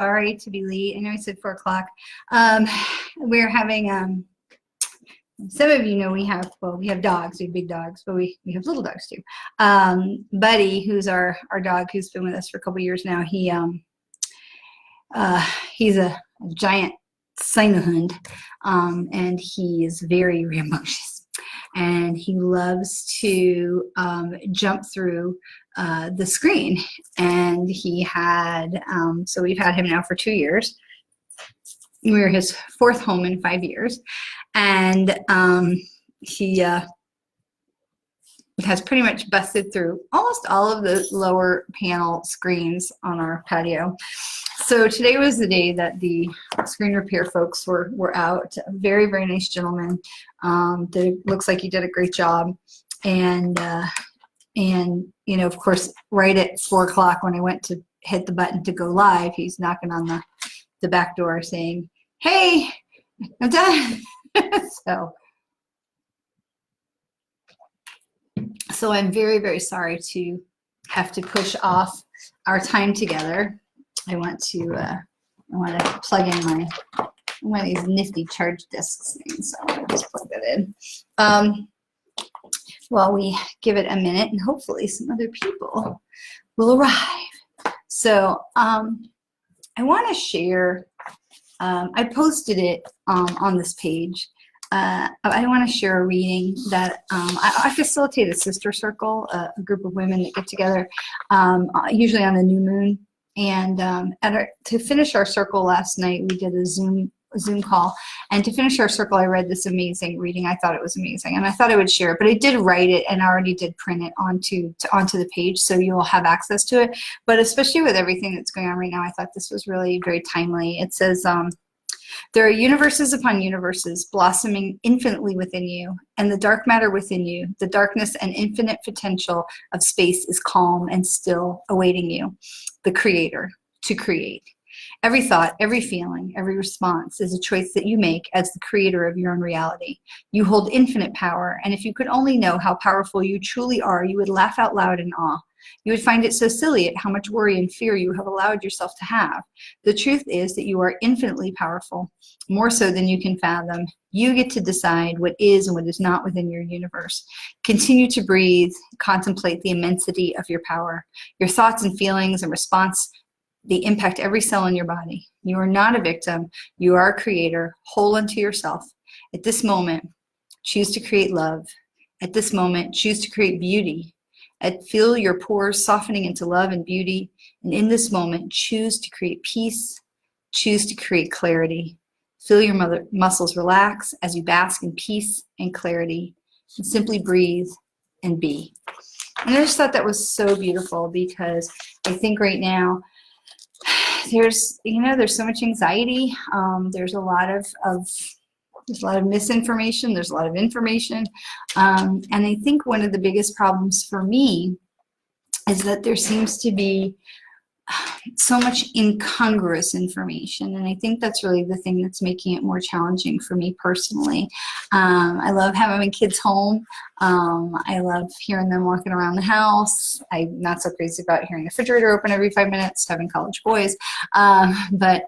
sorry to be late. I know I said 4 o'clock. We're having, some of you know we have dogs, we have big dogs, but we have little dogs too. Buddy, who's our dog who's been with us for a couple years now, he's a giant Seinehund, and he is very rambunctious. And he loves to jump through the screen. And he had, so we've had him now for 2 years. We're his 4th home in 5 years. And he has pretty much busted through almost all of the lower panel screens on our patio. So today was the day that the screen repair folks were out. A very, very nice gentleman. Looks like he did a great job. And you know, of course, right at 4 o'clock when I went to hit the button to go live, he's knocking on the back door saying, "Hey, I'm done." So I'm very, very sorry to have to push off our time together. I want to plug in one of these nifty charge discs things, so I'll just plug that in. While we give it a minute, and hopefully some other people will arrive. So I want to share. I posted it on this page. I want to share a reading that I facilitate a sister circle, a group of women that get together, usually on the new moon. And to finish our circle last night, we did a Zoom call. And to finish our circle, I read this amazing reading. I thought it was amazing, and I thought I would share it. But I did write it, and I already did print it onto the page, so you'll have access to it. But especially with everything that's going on right now, I thought this was really very timely. It says, there are universes upon universes blossoming infinitely within you, and the dark matter within you, the darkness and infinite potential of space is calm and still awaiting you, the creator, to create. Every thought, every feeling, every response is a choice that you make as the creator of your own reality. You hold infinite power, and if you could only know how powerful you truly are, you would laugh out loud in awe. You would find it so silly at how much worry and fear you have allowed yourself to have. The truth is that you are infinitely powerful, more so than you can fathom. You get to decide what is and what is not within your universe. Continue to breathe, contemplate the immensity of your power. Your thoughts and feelings and response, they impact every cell in your body. You are not a victim. You are a creator, whole unto yourself. At this moment, choose to create love. At this moment, choose to create beauty. Feel your pores softening into love and beauty. And in this moment, choose to create peace. Choose to create clarity. Feel your muscles relax as you bask in peace and clarity. And simply breathe and be. And I just thought that was so beautiful, because I think right now, there's so much anxiety. There's a lot of misinformation. There's a lot of information. And I think one of the biggest problems for me is that there seems to be so much incongruous information. And I think that's really the thing that's making it more challenging for me personally. I love having my kids home. I love hearing them walking around the house. I'm not so crazy about hearing the refrigerator open every 5 minutes, having college boys. But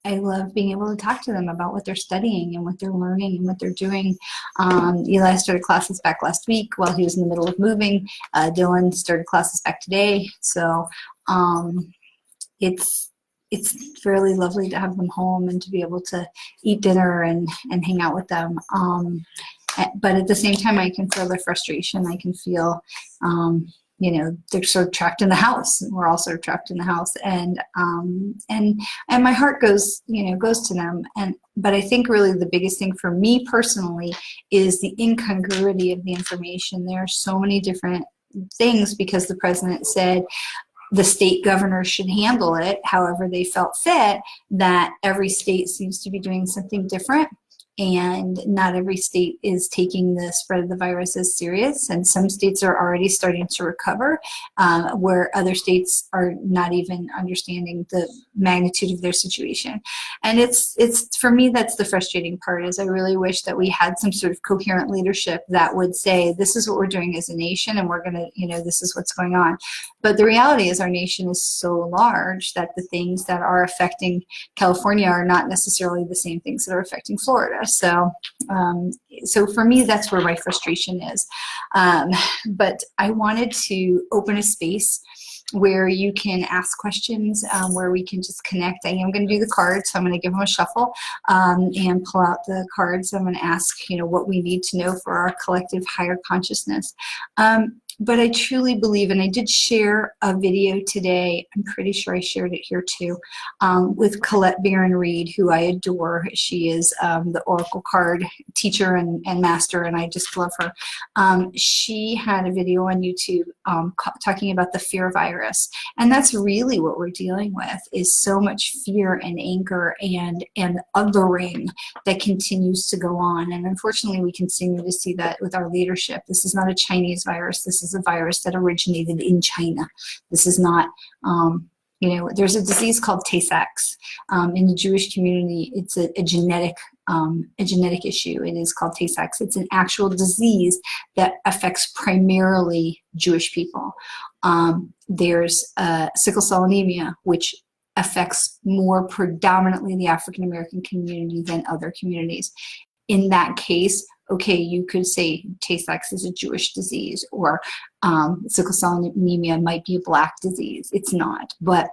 I love being able to talk to them about what they're studying and what they're learning and what they're doing. Eli started classes back last week while he was in the middle of moving. Dylan started classes back today. So it's really lovely to have them home and to be able to eat dinner and hang out with them. But at the same time, I can feel the frustration. I can feel they're sort of trapped in the house, and we're all sort of trapped in the house, and my heart goes to them. But I think really the biggest thing for me personally is the incongruity of the information. There are so many different things, because the president said the state governors should handle it however they felt fit, that every state seems to be doing something different. and not every state is taking the spread of the virus as serious, and some states are already starting to recover, where other states are not even understanding the magnitude of their situation. And it's for me, that's the frustrating part, is I really wish that we had some sort of coherent leadership that would say, this is what we're doing as a nation, and we're going to, this is what's going on. But the reality is our nation is so large that the things that are affecting California are not necessarily the same things that are affecting Florida. So, so for me, that's where my frustration is. But I wanted to open a space where you can ask questions, where we can just connect. I am going to do the cards, so I'm going to give them a shuffle and pull out the cards. I'm going to ask, what we need to know for our collective higher consciousness. But I truly believe, and I did share a video today, I'm pretty sure I shared it here too, with Colette Barron-Reed, who I adore. She is the Oracle card teacher and master, and I just love her. She had a video on YouTube talking about the fear virus. And that's really what we're dealing with, is so much fear and anger and othering that continues to go on. And unfortunately, we continue to see that with our leadership. This is not a Chinese virus. This is a virus that originated in China. This is not, there's a disease called Tay-Sachs. In the Jewish community, it's a genetic issue. It is called Tay-Sachs. It's an actual disease that affects primarily Jewish people. There's sickle cell anemia, which affects more predominantly the African American community than other communities. In that case, okay, you could say Tay-Sachs is a Jewish disease, or sickle cell anemia might be a Black disease. It's not, but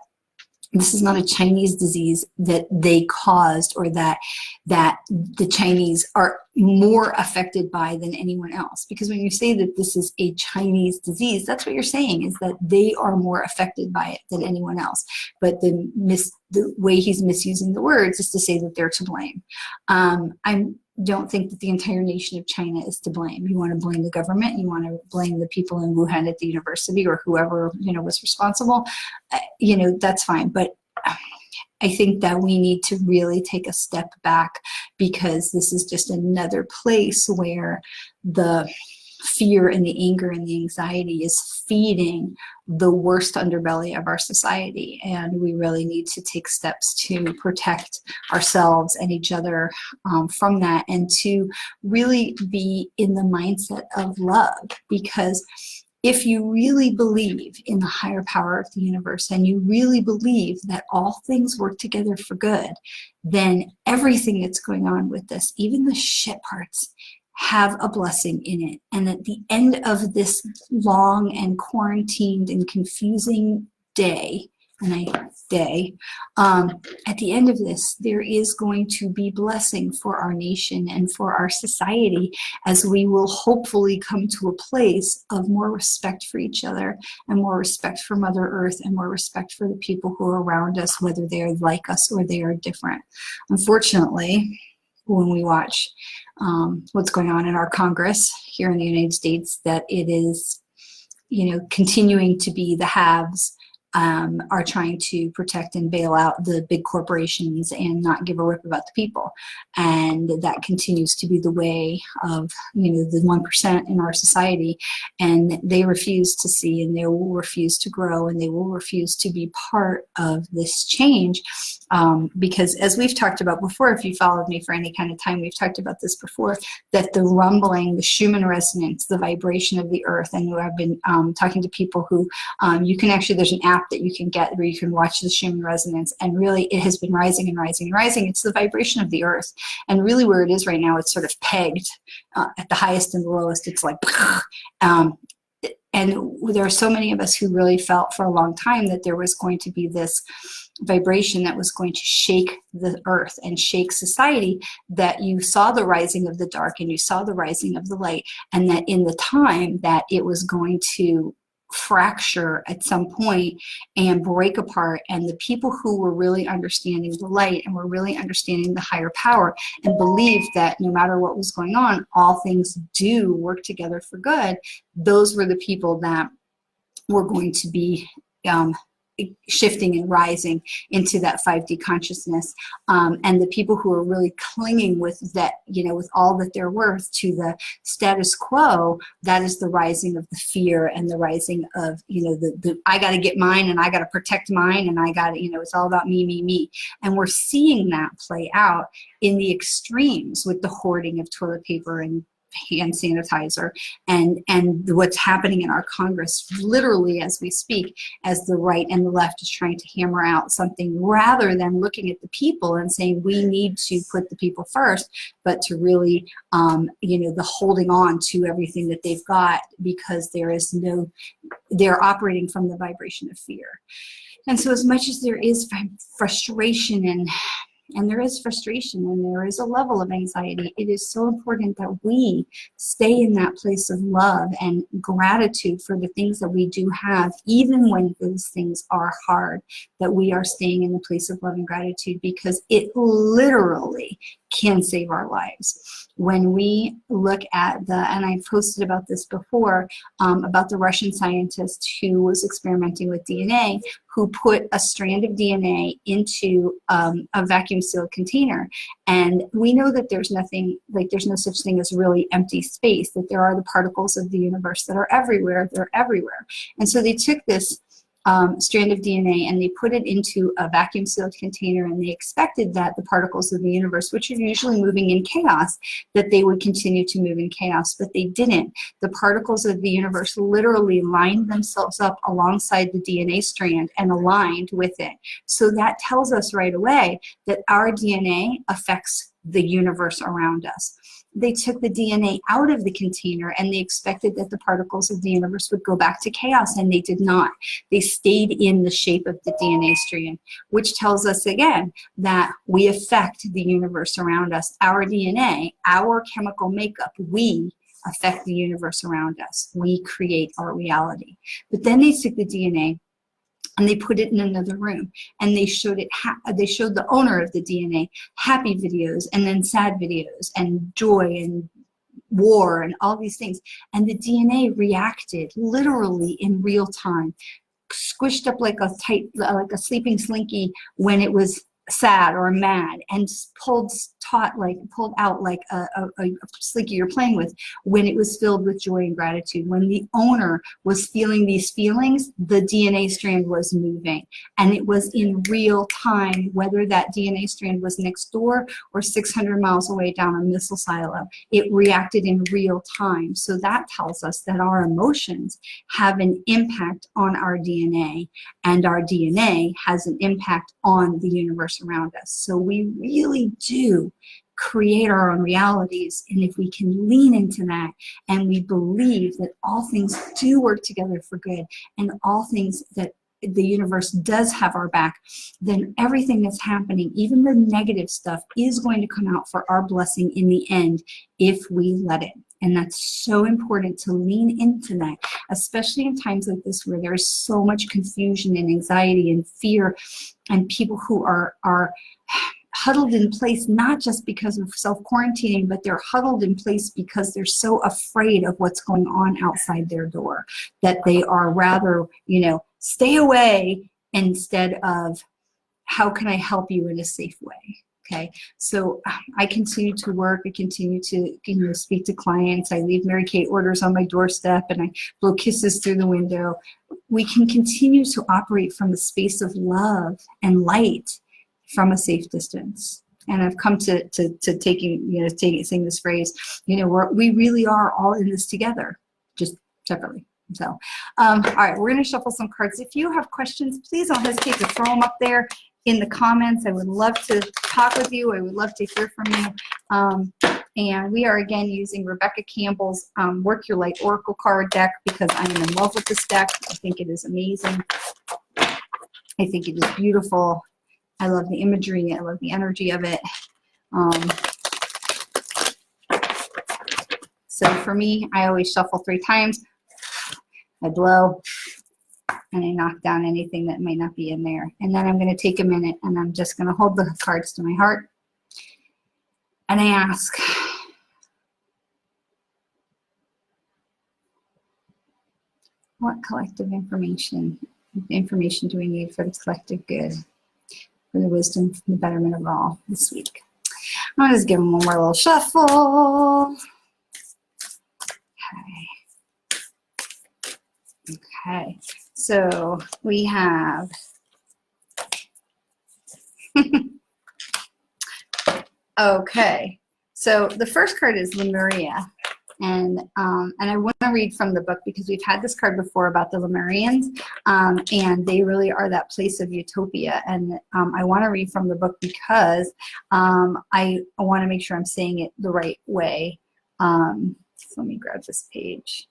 this is not a Chinese disease that they caused, or that the Chinese are more affected by than anyone else. Because when you say that this is a Chinese disease, that's what you're saying, is that they are more affected by it than anyone else. But the way he's misusing the words is to say that they're to blame. I don't think that the entire nation of China is to blame. You want to blame the government, you want to blame the people in Wuhan at the university, or whoever was responsible, that's fine. But I think that we need to really take a step back, because this is just another place where the fear and the anger and the anxiety is feeding the worst underbelly of our society. And we really need to take steps to protect ourselves and each other from that, and to really be in the mindset of love. Because if you really believe in the higher power of the universe, and you really believe that all things work together for good, then everything that's going on with this, even the shit parts, have a blessing in it. And at the end of this long and quarantined and confusing day, at the end of this, there is going to be blessing for our nation and for our society, as we will hopefully come to a place of more respect for each other, and more respect for Mother Earth, and more respect for the people who are around us, whether they are like us or they are different. Unfortunately, when we watch what's going on in our Congress here in the United States, that it is, continuing to be the haves are trying to protect and bail out the big corporations and not give a rip about the people. And that continues to be the way of, the 1% in our society. And they refuse to see, and they will refuse to grow, and they will refuse to be part of this change. Because as we've talked about before, if you followed me for any kind of time, we've talked about this before, that the rumbling, the Schumann resonance, the vibration of the earth, and I've been talking to people who, you can actually, there's an app that you can get where you can watch the Schumann resonance, and really it has been rising and rising and rising. It's the vibration of the earth, and really where it is right now, it's sort of pegged at the highest and the lowest. It's like and there are so many of us who really felt for a long time that there was going to be this vibration that was going to shake the earth and shake society, that you saw the rising of the dark and you saw the rising of the light, and that in the time that it was going to fracture at some point and break apart, and the people who were really understanding the light and were really understanding the higher power and believed that no matter what was going on, all things do work together for good, those were the people that were going to be shifting and rising into that 5D consciousness. And the people who are really clinging with that, with all that they're worth to the status quo, that is the rising of the fear and the rising of, the I got to get mine and I got to protect mine and I got to, it's all about me, me, me. And we're seeing that play out in the extremes with the hoarding of toilet paper and hand sanitizer and what's happening in our Congress literally as we speak, as the right and the left is trying to hammer out something rather than looking at the people and saying we need to put the people first, but to really the holding on to everything that they've got because they're operating from the vibration of fear. And so as much as there is frustration and there is frustration and there is a level of anxiety, it is so important that we stay in that place of love and gratitude for the things that we do have, even when those things are hard, that we are staying in the place of love and gratitude, because it literally can save our lives. When we look at and I posted about this before, about the Russian scientist who was experimenting with DNA, who put a strand of DNA into a vacuum sealed container. And we know that there's nothing, there's no such thing as really empty space, that there are the particles of the universe that are everywhere, they're everywhere. And so they took this strand of DNA and they put it into a vacuum sealed container, and they expected that the particles of the universe, which are usually moving in chaos, that they would continue to move in chaos, but they didn't. The particles of the universe literally lined themselves up alongside the DNA strand and aligned with it. So that tells us right away that our DNA affects the universe around us. They took the DNA out of the container and they expected that the particles of the universe would go back to chaos, and they did not. They stayed in the shape of the DNA strand, which tells us again that we affect the universe around us. Our DNA, our chemical makeup, we affect the universe around us. We create our reality. But then they took the DNA and they put it in another room, and they showed they showed the owner of the DNA happy videos and then sad videos and joy and war and all these things, and the DNA reacted literally in real time, squished up like a sleeping slinky when it was sad or mad, and pulled out like a slinky you're playing with when it was filled with joy and gratitude. When the owner was feeling these feelings, the DNA strand was moving, and it was in real time, whether that DNA strand was next door or 600 miles away down a missile silo. It reacted in real time. So that tells us that our emotions have an impact on our DNA, and our DNA has an impact on the universe around us. So we really do create our own realities, and if we can lean into that and we believe that all things do work together for good and all things that the universe does have our back, then everything that's happening, even the negative stuff, is going to come out for our blessing in the end if we let it. And that's so important to lean into that, especially in times like this where there's so much confusion and anxiety and fear, and people who are huddled in place, not just because of self-quarantining, but they're huddled in place because they're so afraid of what's going on outside their door, that they are rather, stay away instead of how can I help you in a safe way. Okay, so I continue to work. I continue to speak to clients. I leave Mary Kate orders on my doorstep, and I blow kisses through the window. We can continue to operate from a space of love and light from a safe distance. And I've come to saying this phrase. We really are all in this together, just separately. So, all right, we're going to shuffle some cards. If you have questions, please don't hesitate to throw them up there in the comments. I would love to talk with you. I would love to hear from you. And we are again using Rebecca Campbell's Work Your Light Oracle card deck because I am in love with this deck. I think it is amazing. I think it is beautiful. I love the imagery. I love the energy of it. So for me, I always shuffle 3 times. I blow, and I knock down anything that might not be in there. And then I'm going to take a minute, and I'm just going to hold the cards to my heart. And I ask, what collective information What information do we need for the collective good, for the wisdom, for the betterment of all this week? I'm going to just give them one more little shuffle. Okay, so we have okay, so the first card is Lemuria, and I want to read from the book because we've had this card before about the Lemurians, and they really are that place of utopia, and I want to read from the book because I want to make sure I'm saying it the right way. So let me grab this page.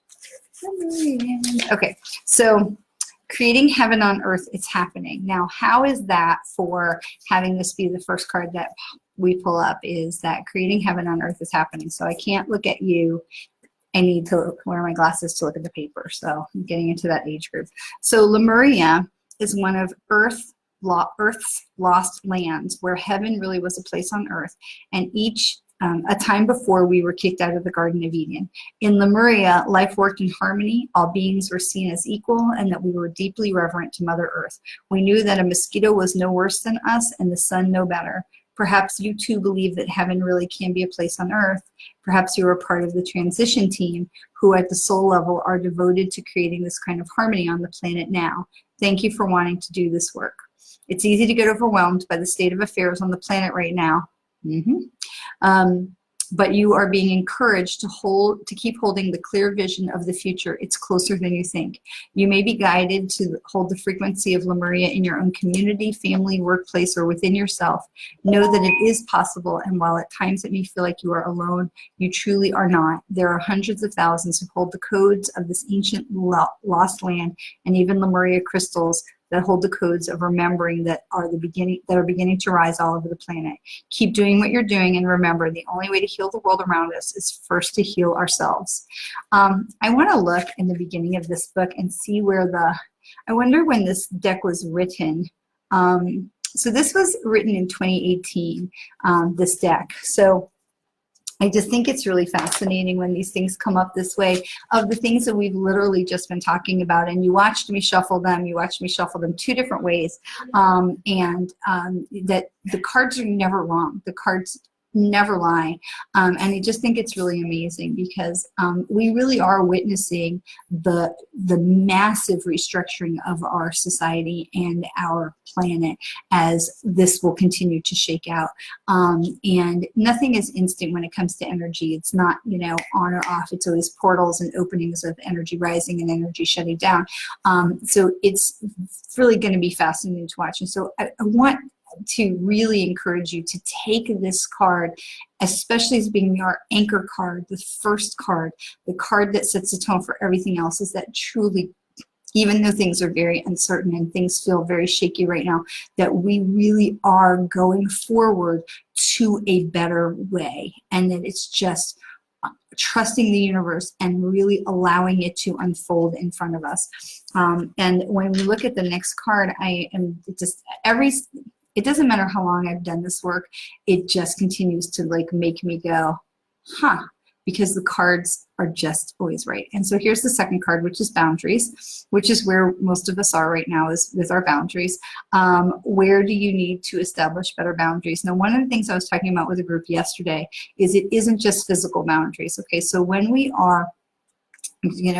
Okay, so creating heaven on earth, it's happening. Now, how is that for having this be the first card that we pull up, is that creating heaven on earth is happening. So I can't look at you. I need to wear my glasses to look at the paper. So I'm getting into that age group. So Lemuria is one of Earth's lost lands where heaven really was a place on earth, and a time before we were kicked out of the Garden of Eden. In Lemuria, life worked in harmony, all beings were seen as equal, and that we were deeply reverent to Mother Earth. We knew that a mosquito was no worse than us and the sun no better. Perhaps you too believe that heaven really can be a place on earth. Perhaps you are part of the transition team who at the soul level are devoted to creating this kind of harmony on the planet now. Thank you for wanting to do this work. It's easy to get overwhelmed by the state of affairs on the planet right now. But you are being encouraged to keep holding the clear vision of the future. It's closer than you think. You may be guided to hold the frequency of Lemuria in your own community, family, workplace, or within yourself. Know that it is possible, and while at times it may feel like you are alone, you truly are not. There are hundreds of thousands who hold the codes of this ancient lost land, and even Lemuria crystals that hold the codes of remembering that are beginning to rise all over the planet. Keep doing what you're doing, and remember, the only way to heal the world around us is first to heal ourselves. I want to look in the beginning of this book and see where I wonder when this deck was written. So this was written in 2018, this deck. So I just think it's really fascinating when these things come up this way, of the things that we've literally just been talking about. And you watched me shuffle them. You watched me shuffle them two different ways. That the cards are never wrong. The cards never lie. And I just think it's really amazing because we really are witnessing the massive restructuring of our society and our planet as this will continue to shake out. And nothing is instant when it comes to energy. It's not, on or off. It's always portals and openings of energy rising and energy shutting down. So it's really going to be fascinating to watch. And so I want to really encourage you to take this card, especially as being our anchor card, the first card, the card that sets the tone for everything else, is that truly, even though things are very uncertain and things feel very shaky right now, that we really are going forward to a better way, and that it's just trusting the universe and really allowing it to unfold in front of us. And when we look at the next card, it doesn't matter how long I've done this work, it just continues to make me go, because the cards are just always right. And so here's the second card, which is boundaries, which is where most of us are right now, is with our boundaries. Where do you need to establish better boundaries? Now, one of the things I was talking about with a group yesterday is it isn't just physical boundaries. Okay, so when we are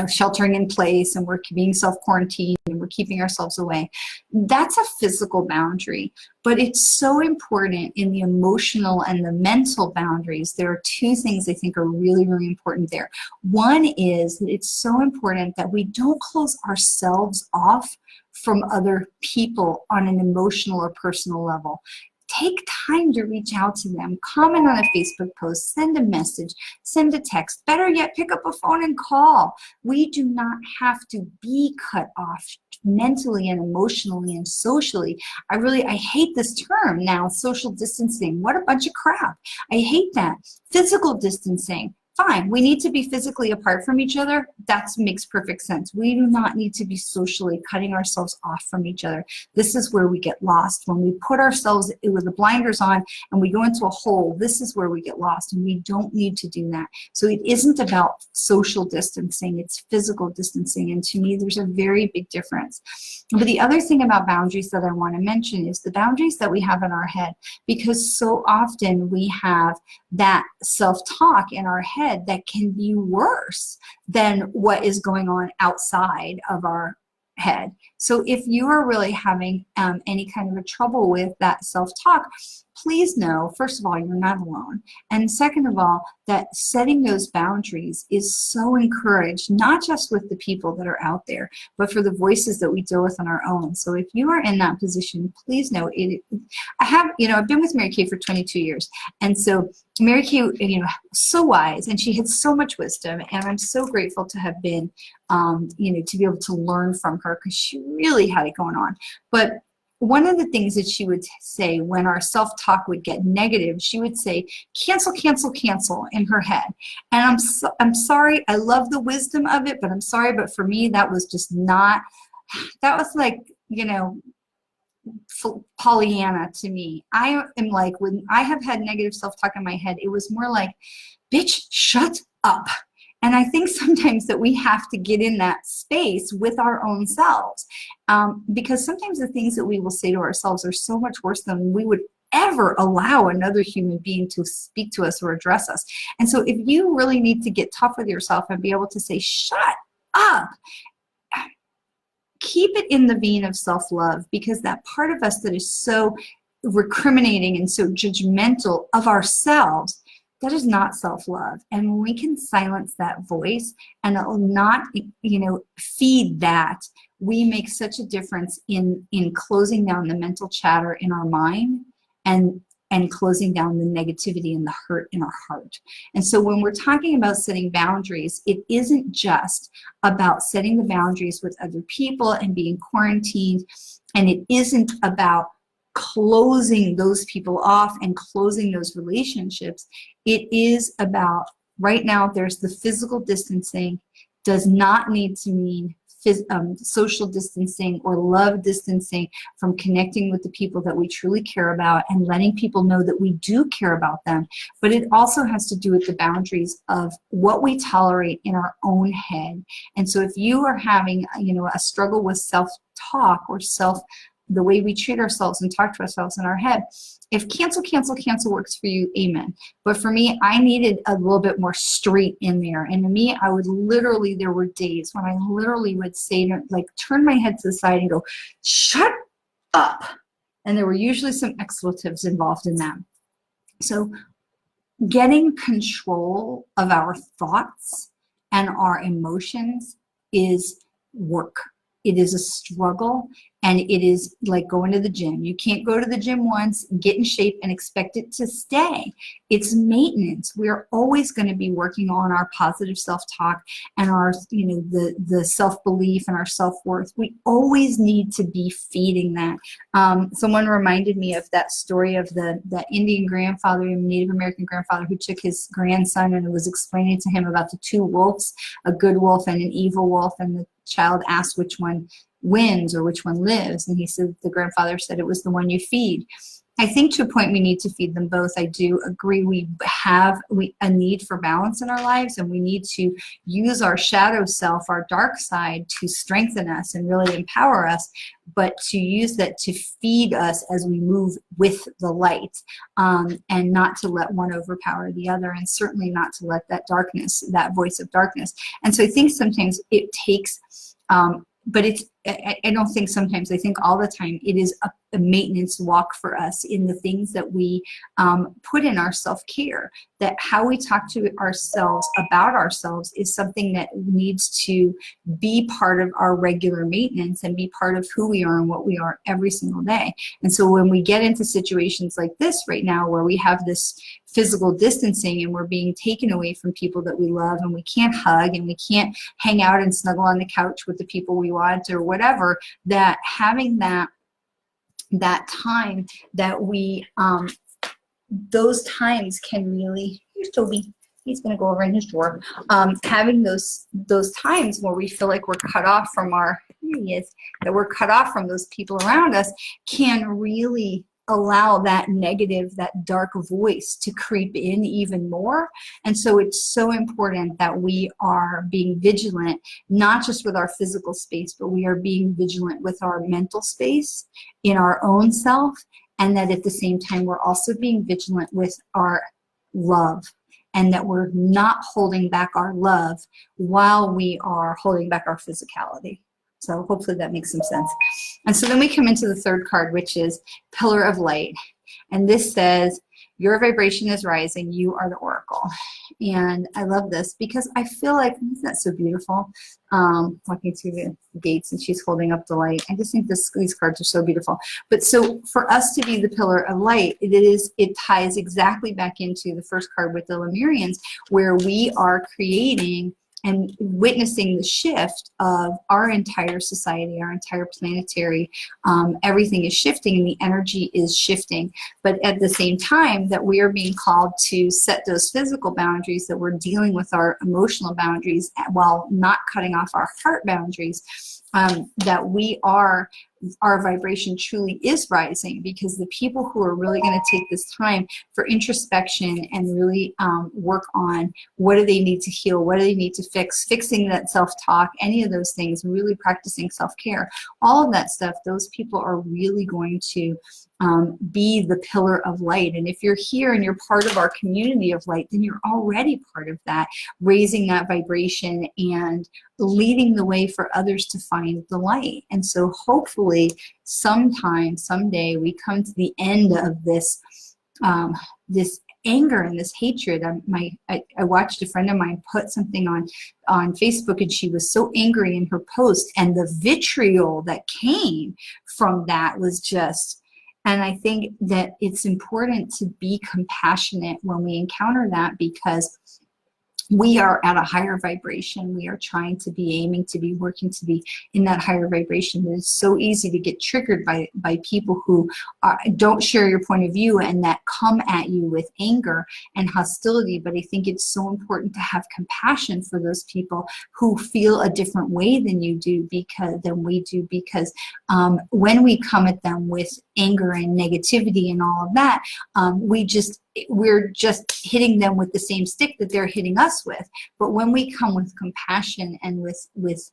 sheltering in place and we're being self-quarantined and we're keeping ourselves away, that's a physical boundary. But it's so important in the emotional and the mental boundaries. There are two things I think are really, really important there. One is that it's so important that we don't close ourselves off from other people on an emotional or personal level. Take time to reach out to them. Comment on a Facebook post. Send a message. Send a text. Better yet, pick up a phone and call. We do not have to be cut off mentally and emotionally and socially. I hate this term now, social distancing. What a bunch of crap. I hate that. Physical distancing. fine. We need to be physically apart from each other. That makes perfect sense. We do not need to be socially cutting ourselves off from each other. This is where we get lost. When we put ourselves with the blinders on and we go into a hole, this is where we get lost, and we don't need to do that. So it isn't about social distancing, it's physical distancing. And to me, there's a very big difference. But the other thing about boundaries that I want to mention is the boundaries that we have in our head, because so often we have that self-talk in our head that can be worse than what is going on outside of our head. So if you are really having any kind of a trouble with that self-talk, please know, first of all, you're not alone. And second of all, that setting those boundaries is so encouraged, not just with the people that are out there, but for the voices that we deal with on our own. So if you are in that position, please know it. I've been with Mary Kay for 22 years. And so Mary Kay, so wise, and she had so much wisdom. And I'm so grateful to have been, to be able to learn from her, because she really had it going on. But one of the things that she would say when our self-talk would get negative, she would say, cancel, cancel, cancel in her head. And I'm sorry, I love the wisdom of it, but I'm sorry, but for me, that was just not, that was like, Pollyanna to me. I am like, when I have had negative self-talk in my head, it was more like, bitch, shut up. And I think sometimes that we have to get in that space with our own selves, because sometimes the things that we will say to ourselves are so much worse than we would ever allow another human being to speak to us or address us. And so if you really need to get tough with yourself and be able to say, shut up, keep it in the vein of self-love, because that part of us that is so recriminating and so judgmental of ourselves, that is not self-love. And when we can silence that voice and not, feed that, we make such a difference in closing down the mental chatter in our mind and closing down the negativity and the hurt in our heart. And so when we're talking about setting boundaries, it isn't just about setting the boundaries with other people and being quarantined, and it isn't about closing those people off and closing those relationships. It is about, right now, there's the physical distancing, does not need to mean social distancing or love distancing from connecting with the people that we truly care about and letting people know that we do care about them. But it also has to do with the boundaries of what we tolerate in our own head. And so if you are having, a struggle with self-talk or the way we treat ourselves and talk to ourselves in our head, if cancel, cancel, cancel works for you, amen. But for me, I needed a little bit more straight in there. And to me, I would literally, there were days when I literally would say, turn my head to the side and go, shut up. And there were usually some expletives involved in that. So getting control of our thoughts and our emotions is work. It is a struggle, and it is like going to the gym. You can't go to the gym once, get in shape, and expect it to stay. It's maintenance. We're always going to be working on our positive self-talk and our, the self-belief and our self-worth. We always need to be feeding that. Someone reminded me of that story of the Indian grandfather, Native American grandfather, who took his grandson and was explaining to him about the two wolves, a good wolf and an evil wolf, and the child asked which one wins or which one lives, and the grandfather said it was the one you feed. I think to a point we need to feed them both. I do agree we have a need for balance in our lives, and we need to use our shadow self, our dark side, to strengthen us and really empower us, but to use that to feed us as we move with the light, and not to let one overpower the other, and certainly not to let that darkness, that voice of darkness. And so I think sometimes it takes, I don't think sometimes, I think all the time, it is a maintenance walk for us in the things that we put in our self-care, that how we talk to ourselves about ourselves is something that needs to be part of our regular maintenance and be part of who we are and what we are every single day. And so when we get into situations like this right now, where we have this physical distancing and we're being taken away from people that we love, and we can't hug and we can't hang out and snuggle on the couch with the people we want or whatever, that having that time that we, those times can really, here's Toby, he's going to go over in his drawer. Having those times where we feel like we're cut off from our, here he is, that we're cut off from those people around us can really allow that negative, that dark voice to creep in even more. And so it's so important that we are being vigilant, not just with our physical space, but we are being vigilant with our mental space in our own self. And that at the same time, we're also being vigilant with our love, and that we're not holding back our love while we are holding back our physicality. So hopefully that makes some sense. And so then we come into the third card, which is Pillar of Light. And this says, your vibration is rising. You are the oracle. And I love this because I feel like, isn't that so beautiful? Walking through the gates and she's holding up the light. I just think these cards are so beautiful. But so for us to be the pillar of light, it ties exactly back into the first card with the Lemurians, where we are creating and witnessing the shift of our entire society, our entire planetary, everything is shifting and the energy is shifting. But at the same time that we are being called to set those physical boundaries, that we're dealing with our emotional boundaries while not cutting off our heart boundaries, that our vibration truly is rising, because the people who are really going to take this time for introspection and really work on what do they need to heal, what do they need to fix, fixing that self-talk, any of those things, really practicing self-care, all of that stuff, those people are really going to be the pillar of light. And if you're here and you're part of our community of light, then you're already part of that, raising that vibration and leading the way for others to find the light. And so hopefully sometime, someday, we come to the end of this this anger and this hatred. I watched a friend of mine put something on Facebook, and she was so angry in her post, and the vitriol that came from that was just, and I think that it's important to be compassionate when we encounter that, because we are at a higher vibration. We are trying to be, aiming to be, working to be in that higher vibration. It's so easy to get triggered by people who don't share your point of view and that come at you with anger and hostility. But I think it's so important to have compassion for those people who feel a different way than we do, because when we come at them with anger and negativity and all of that, we're just hitting them with the same stick that they're hitting us with. But when we come with compassion and with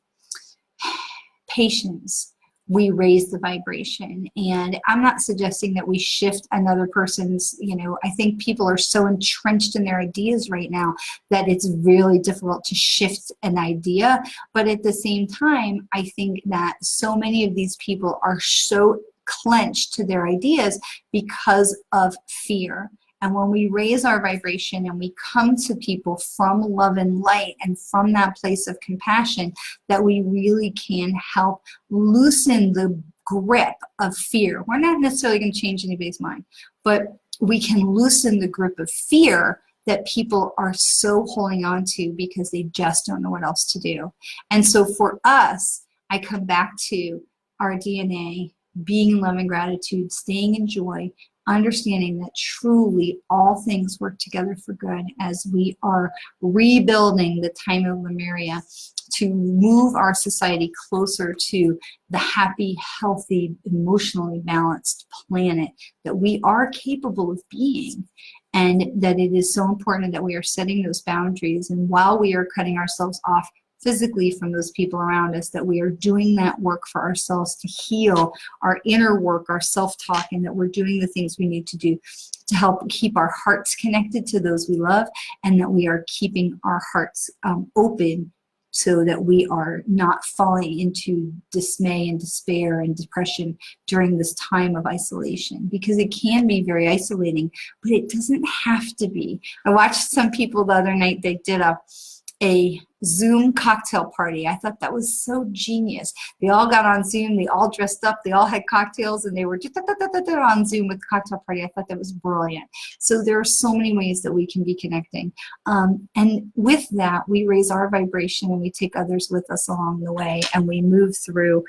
patience, we raise the vibration. And I'm not suggesting that we shift another person's, I think people are so entrenched in their ideas right now that it's really difficult to shift an idea. But at the same time, I think that so many of these people are so clenched to their ideas because of fear. And when we raise our vibration and we come to people from love and light and from that place of compassion, that we really can help loosen the grip of fear. We're not necessarily going to change anybody's mind, but we can loosen the grip of fear that people are so holding on to because they just don't know what else to do. And so for us, I come back to our DNA, being in love and gratitude, staying in joy, understanding that truly all things work together for good as we are rebuilding the time of Lemuria to move our society closer to the happy, healthy, emotionally balanced planet that we are capable of being. And that it is so important that we are setting those boundaries. And while we are cutting ourselves off physically from those people around us, that we are doing that work for ourselves to heal our inner work, our self-talk, and that we're doing the things we need to do to help keep our hearts connected to those we love, and that we are keeping our hearts open so that we are not falling into dismay and despair and depression during this time of isolation, because it can be very isolating, but it doesn't have to be. I watched some people the other night, they did a Zoom cocktail party. I thought that was so genius. They all got on Zoom, they all dressed up, they all had cocktails, and they were on Zoom with the cocktail party. I thought that was brilliant. So there are so many ways that we can be connecting. And with that, we raise our vibration and we take others with us along the way, and we move through,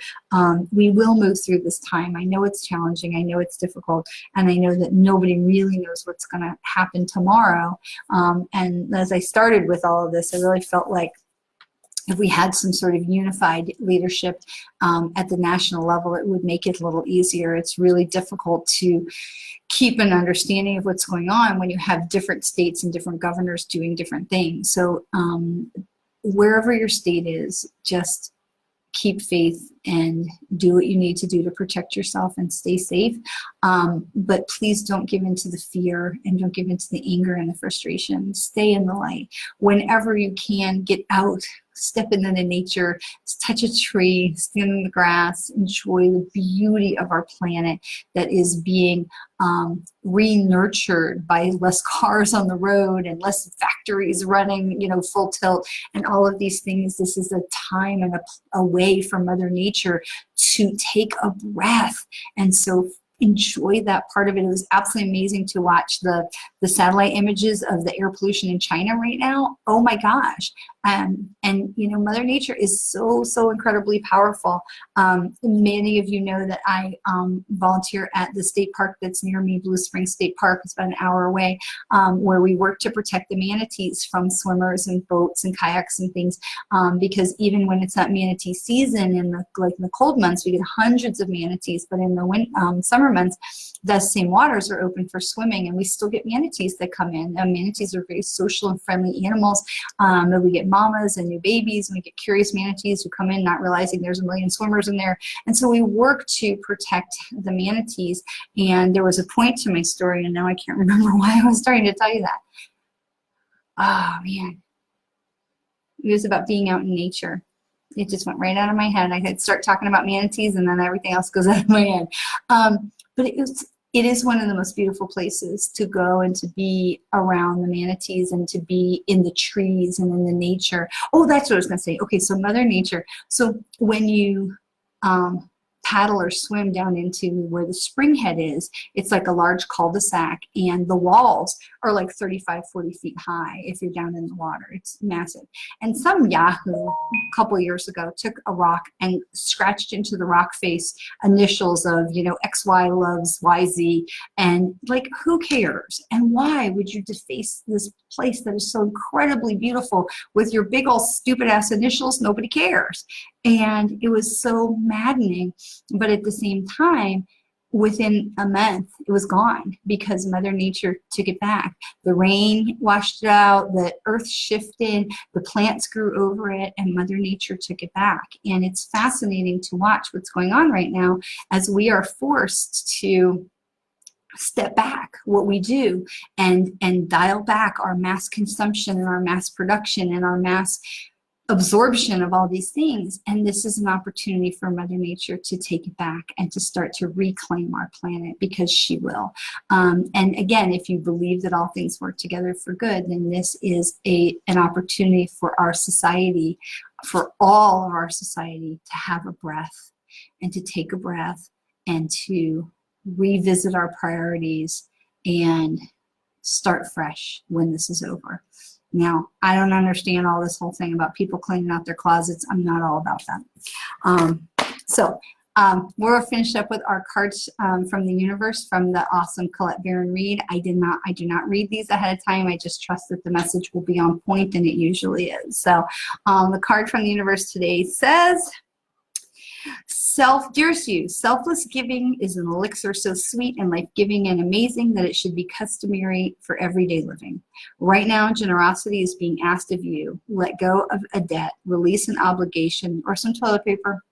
we will move through this time. I know it's challenging, I know it's difficult, and I know that nobody really knows what's going to happen tomorrow. And as I started with all of this, I really felt like if we had some sort of unified leadership at the national level, it would make it a little easier. It's really difficult to keep an understanding of what's going on when you have different states and different governors doing different things. So wherever your state is, just keep faith and do what you need to do to protect yourself and stay safe. But please don't give in to the fear, and don't give in to the anger and the frustration. Stay in the light. Whenever you can, get out, step into the nature, touch a tree, stand in the grass, enjoy the beauty of our planet that is being re-nurtured by less cars on the road and less factories running, you know, full tilt, and all of these things. This is a time and a way for Mother Nature to take a breath. And so enjoy that part of it. It was absolutely amazing to watch the satellite images of the air pollution in China right now. Oh my gosh. And you know, Mother Nature is so incredibly powerful. Many of you know that I volunteer at the state park that's near me, Blue Springs State Park. It's about an hour away, where we work to protect the manatees from swimmers and boats and kayaks and things, because even when it's not manatee season, in the cold months, we get hundreds of manatees, but in the summer months, the same waters are open for swimming, and we still get manatees that come in. Manatees are very social and friendly animals. And we get mamas and new babies, and we get curious manatees who come in not realizing there's a million swimmers in there. And so we work to protect the manatees. And there was a point to my story, and now I can't remember why I was starting to tell you that. Oh man, it was about being out in nature. It just went right out of my head. I could start talking about manatees, and then everything else goes out of my head. But it is one of the most beautiful places to go and to be around the manatees and to be in the trees and in the nature. Oh, that's what I was going to say. Okay, so Mother Nature. So when you paddle or swim down into where the spring head is, it's like a large cul-de-sac, and the walls are like 35, 40 feet high if you're down in the water. It's massive. And some yahoo a couple years ago took a rock and scratched into the rock face initials of, you know, XY loves YZ, and like, who cares? And why would you deface this place that is so incredibly beautiful with your big old stupid ass initials? Nobody cares. And it was so maddening, but at the same time, within a month, it was gone because Mother Nature took it back. The rain washed it out, the earth shifted, the plants grew over it, and Mother Nature took it back. And it's fascinating to watch what's going on right now as we are forced to step back what we do and dial back our mass consumption and our mass production and our mass absorption of all these things. And this is an opportunity for Mother Nature to take it back and to start to reclaim our planet, because she will. And again, if you believe that all things work together for good, then this is an opportunity for our society, for all of our society, to have a breath and to take a breath and to revisit our priorities and start fresh when this is over. Now, I don't understand all this whole thing about people cleaning out their closets. I'm not all about that. We're finished up with our cards from the universe from the awesome Colette Baron Reed. I do not read these ahead of time. I just trust that the message will be on point, and it usually is. So the card from the universe today says, dearest you, selfless giving is an elixir so sweet and life-giving and amazing that it should be customary for everyday living. Right now, generosity is being asked of you. Let go of a debt, release an obligation or some toilet paper,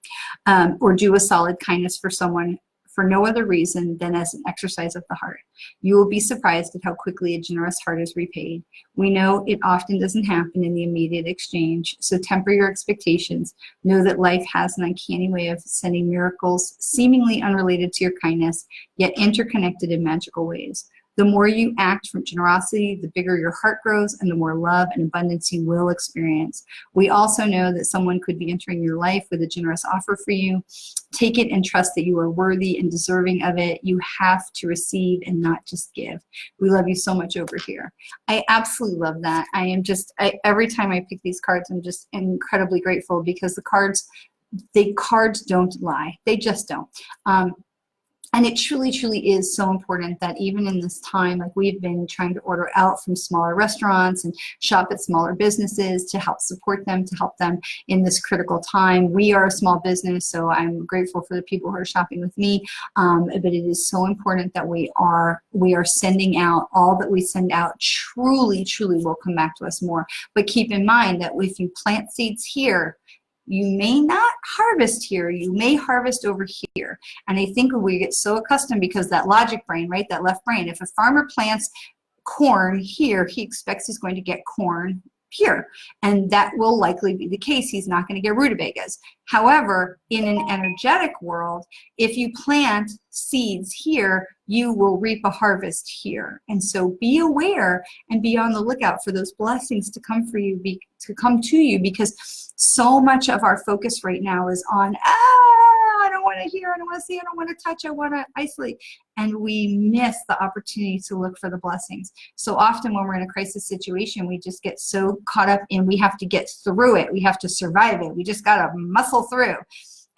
or do a solid kindness for someone for no other reason than as an exercise of the heart. You will be surprised at how quickly a generous heart is repaid. We know it often doesn't happen in the immediate exchange, so temper your expectations. Know that life has an uncanny way of sending miracles seemingly unrelated to your kindness, yet interconnected in magical ways. The more you act from generosity, the bigger your heart grows and the more love and abundance you will experience. We also know that someone could be entering your life with a generous offer for you. Take it and trust that you are worthy and deserving of it. You have to receive and not just give. We love you so much over here. I absolutely love that. I am just, every time I pick these cards, I'm just incredibly grateful because the cards don't lie. They just don't. And it truly, truly is so important that even in this time, like we've been trying to order out from smaller restaurants and shop at smaller businesses to help support them, to help them in this critical time. We are a small business, so I'm grateful for the people who are shopping with me. But it is so important that we are sending out all that we send out. Truly, truly will come back to us more. But keep in mind that if you plant seeds here, you may not harvest here, you may harvest over here. And I think we get so accustomed because that logic brain, right, that left brain, if a farmer plants corn here, he expects he's going to get corn here. And that will likely be the case. He's not going to get rutabagas. However, in an energetic world, if you plant seeds here, you will reap a harvest here. And so be aware and be on the lookout for those blessings to come for you, to come to you, because so much of our focus right now is on, I don't want to hear, I don't want to see, I don't want to touch, I want to isolate. And we miss the opportunity to look for the blessings. So often when we're in a crisis situation, we just get so caught up in we have to get through it. We have to survive it. We just got to muscle through.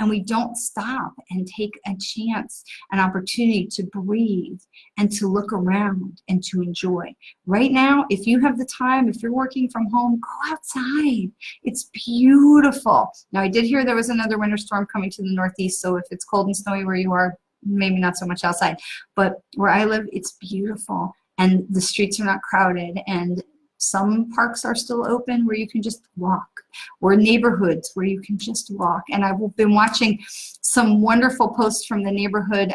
And we don't stop and take a chance, an opportunity to breathe and to look around and to enjoy. Right now, if you have the time, if you're working from home, go outside. It's beautiful. Now, I did hear there was another winter storm coming to the Northeast, so if it's cold and snowy where you are, maybe not so much outside. But where I live, it's beautiful. And the streets are not crowded. And some parks are still open where you can just walk, or neighborhoods where you can just walk. And I've been watching some wonderful posts from the neighborhood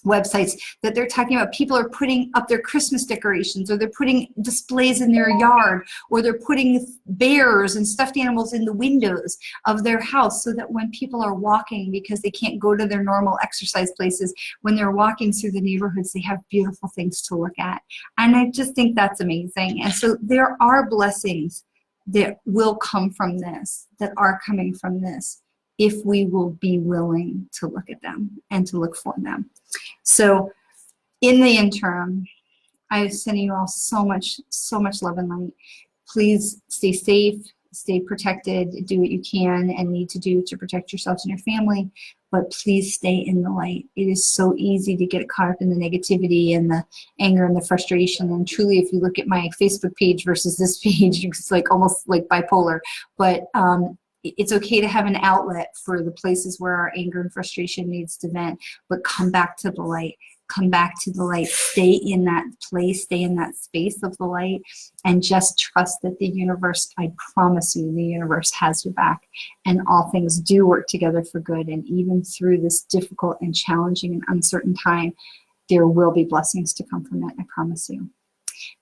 websites that they're talking about. People are putting up their Christmas decorations, or they're putting displays in their yard, or they're putting bears and stuffed animals in the windows of their house so that when people are walking, because they can't go to their normal exercise places, when they're walking through the neighborhoods, they have beautiful things to look at. And I just think that's amazing. And so there are blessings that will come from this, that are coming from this, if we will be willing to look at them and to look for them. So in the interim, I send you all so much love and light. Please stay safe, stay protected, do what you can and need to do to protect yourselves and your family, but please stay in the light. It is so easy to get caught up in the negativity and the anger and the frustration. And truly, if you look at my Facebook page versus this page, it's like almost like bipolar. But it's okay to have an outlet for the places where our anger and frustration needs to vent, but come back to the light. Come back to the light. Stay in that place, stay in that space of the light, and just trust that the universe, I promise you, the universe has your back, and all things do work together for good. And even through this difficult and challenging and uncertain time, there will be blessings to come from it, I promise you.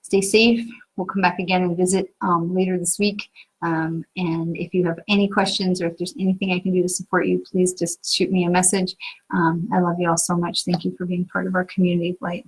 Stay safe. We'll come back again and visit later this week. And if you have any questions, or if there's anything I can do to support you, please just shoot me a message. I love you all so much. Thank you for being part of our community of light.